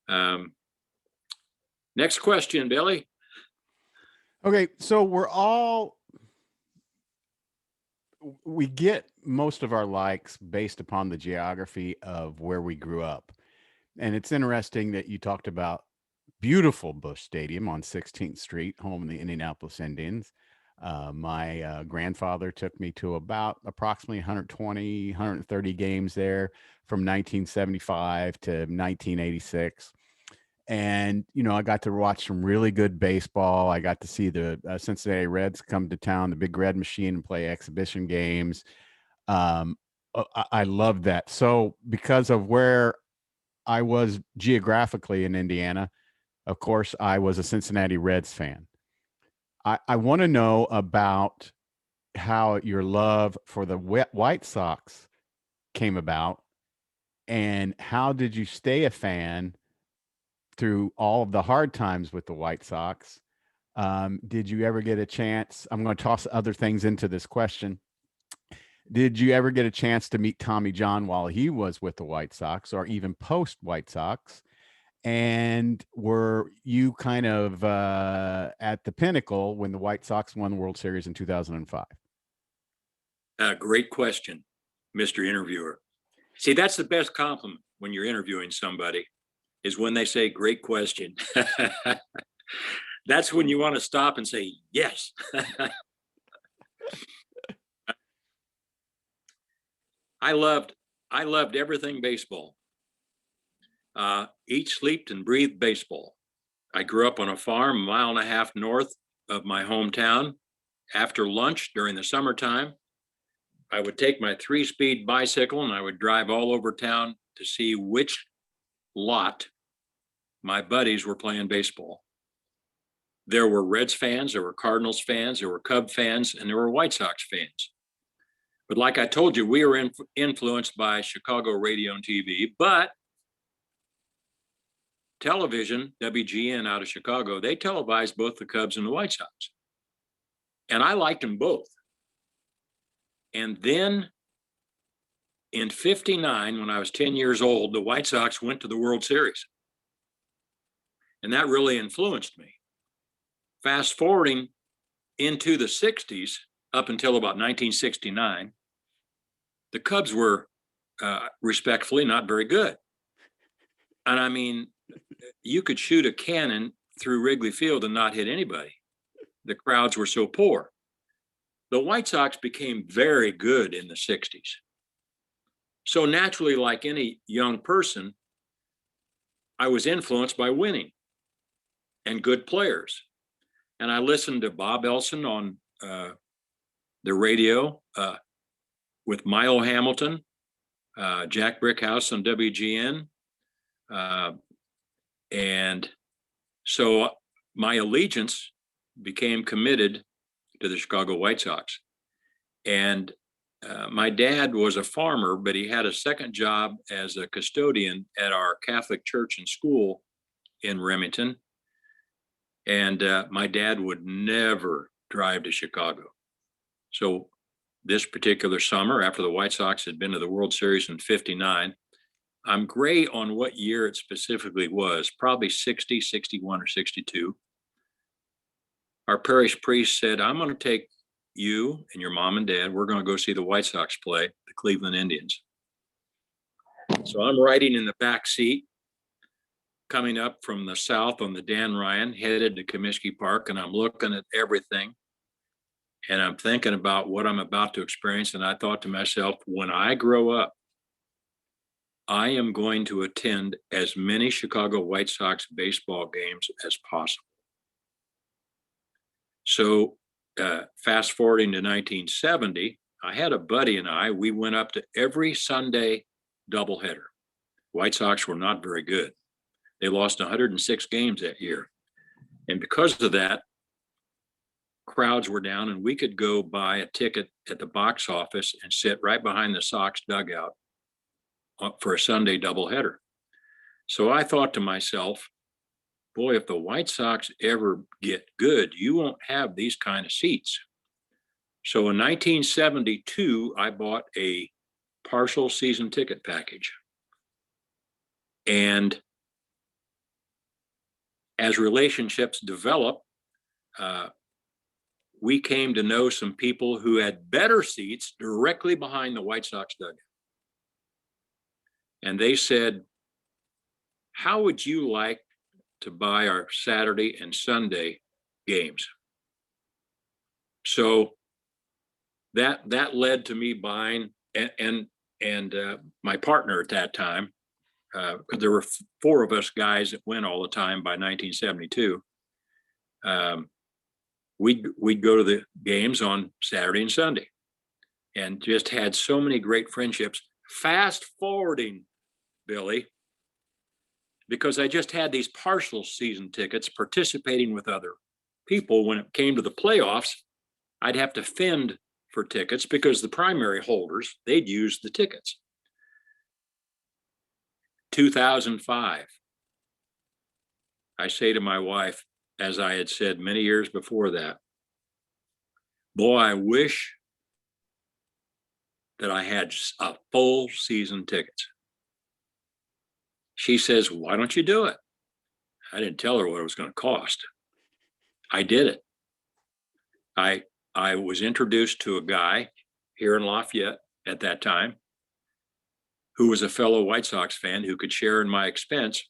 Um, Next question, Billy. Okay, so we get most of our likes based upon the geography of where we grew up. And it's interesting that you talked about beautiful Busch Stadium on 16th Street, home of the Indianapolis Indians. My grandfather took me to about approximately 120, 130 games there from 1975 to 1986. And I got to watch some really good baseball. I got to see the Cincinnati Reds come to town, the Big Red Machine, and play exhibition games. um, I loved that. So because of where I was geographically in Indiana, of course I was a Cincinnati Reds fan. I want to know about how your love for the White Sox came about, and how did you stay a fan through all of the hard times with the White Sox? Did you ever get a chance? I'm going to toss other things into this question. Did you ever get a chance to meet Tommy John while he was with the White Sox, or even post White Sox? And were you kind of at the pinnacle when the White Sox won the World Series in 2005? Great question, Mr. Interviewer. See, that's the best compliment when you're interviewing somebody, is when they say, great question. That's when you want to stop and say, yes. I loved everything baseball. Eat, slept, and breathed baseball. I grew up on a farm a mile and a half north of my hometown. After lunch during the summertime, I would take my 3-speed bicycle and I would drive all over town to see which lot my buddies were playing baseball. There were Reds fans, there were Cardinals fans, there were Cub fans, and there were White Sox fans. But like I told you, we were influenced by Chicago radio and TV, but television, WGN out of Chicago, they televised both the Cubs and the White Sox. And I liked them both. And then in 59, when I was 10 years old, the White Sox went to the World Series. And that really influenced me. Fast forwarding into the 60s, up until about 1969, the Cubs were respectfully not very good. And I mean, you could shoot a cannon through Wrigley Field and not hit anybody. The crowds were so poor. The White Sox became very good in the 60s. So naturally, like any young person, I was influenced by winning and good players. And I listened to Bob Elson on the radio with Milo Hamilton, Jack Brickhouse on WGN. And so my allegiance became committed to the Chicago White Sox. And my dad was a farmer, but he had a second job as a custodian at our Catholic church and school in Remington. And my dad would never drive to Chicago. So this particular summer, after the White Sox had been to the World Series in 59, I'm gray on what year it specifically was, probably 60, 61, or 62. Our parish priest said, I'm going to take you and your mom and dad, we're going to go see the White Sox play the Cleveland Indians. So I'm riding in the back seat, coming up from the south on the Dan Ryan, headed to Comiskey Park, and I'm looking at everything. And I'm thinking about what I'm about to experience. And I thought to myself, when I grow up, I am going to attend as many Chicago White Sox baseball games as possible. So fast forwarding to 1970, I had a buddy and we went up to every Sunday doubleheader. White Sox were not very good. They lost 106 games that year. And because of that, crowds were down, and we could go buy a ticket at the box office and sit right behind the Sox dugout for a Sunday doubleheader. So I thought to myself, boy, if the White Sox ever get good, you won't have these kind of seats. So in 1972, I bought a partial season ticket package. And as relationships develop, we came to know some people who had better seats directly behind the White Sox dugout. And they said, how would you like to buy our Saturday and Sunday games? So that led to me buying, and my partner at that time, because there were 4 of us guys that went all the time by 1972. We'd go to the games on Saturday and Sunday, and just had so many great friendships. Fast forwarding, Billy, because I just had these partial season tickets participating with other people. When it came to the playoffs, I'd have to fend for tickets because the primary holders, they'd use the tickets. 2005, I say to my wife, as I had said many years before that, boy, I wish that I had a full season tickets. She says, why don't you do it? I didn't tell her what it was going to cost. I did it. I was introduced to a guy here in Lafayette at that time who was a fellow White Sox fan who could share in my expense.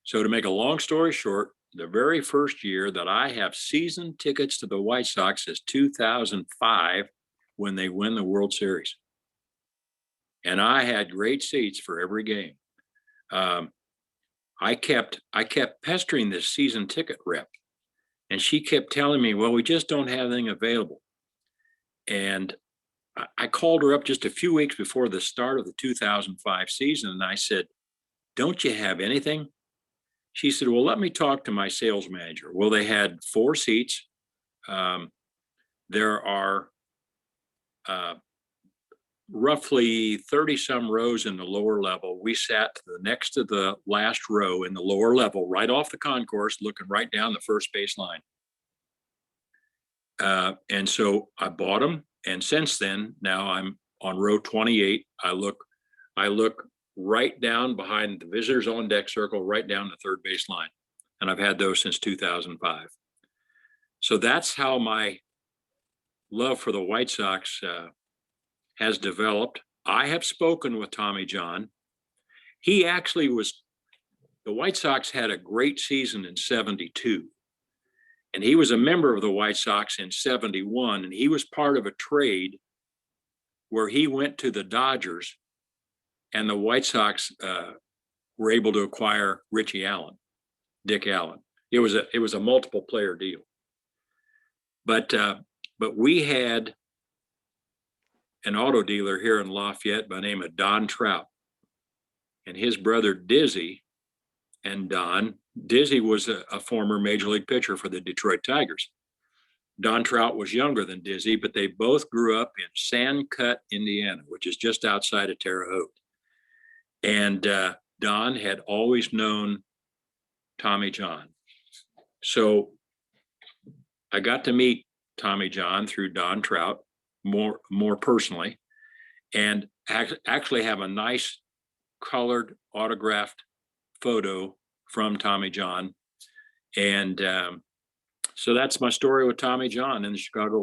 So to make a long story short, the very first year that I have season tickets to the White Sox is 2005, when they win the World Series. And I had great seats for every game. I kept pestering this season ticket rep, and she kept telling me, well, we just don't have anything available. And I called her up just a few weeks before the start of the 2005 season, and I said, don't you have anything? She said, well, let me talk to my sales manager. Well, they had 4 seats. There are roughly 30 some rows in the lower level. We sat next to the last row in the lower level, right off the concourse, looking right down the first base line. And so I bought them. And since then, now I'm on row 28. I look right down behind the visitors on deck circle, right down the third base line. And I've had those since 2005. So that's how my love for the White Sox has developed. I have spoken with Tommy John. He actually the White Sox had a great season in 72. And he was a member of the White Sox in 71. And he was part of a trade where he went to the Dodgers, and the White Sox were able to acquire Richie Allen, Dick Allen. It was a multiple player deal. But we had an auto dealer here in Lafayette by the name of Don Trout, and his brother Dizzy and Don. Dizzy was a former major league pitcher for the Detroit Tigers. Don Trout was younger than Dizzy, but they both grew up in Sandcut, Indiana, which is just outside of Terre Haute. And Don had always known Tommy John. So I got to meet Tommy John through Don Trout more personally, and actually have a nice colored autographed photo from Tommy John. And so that's my story with Tommy John in the Chicago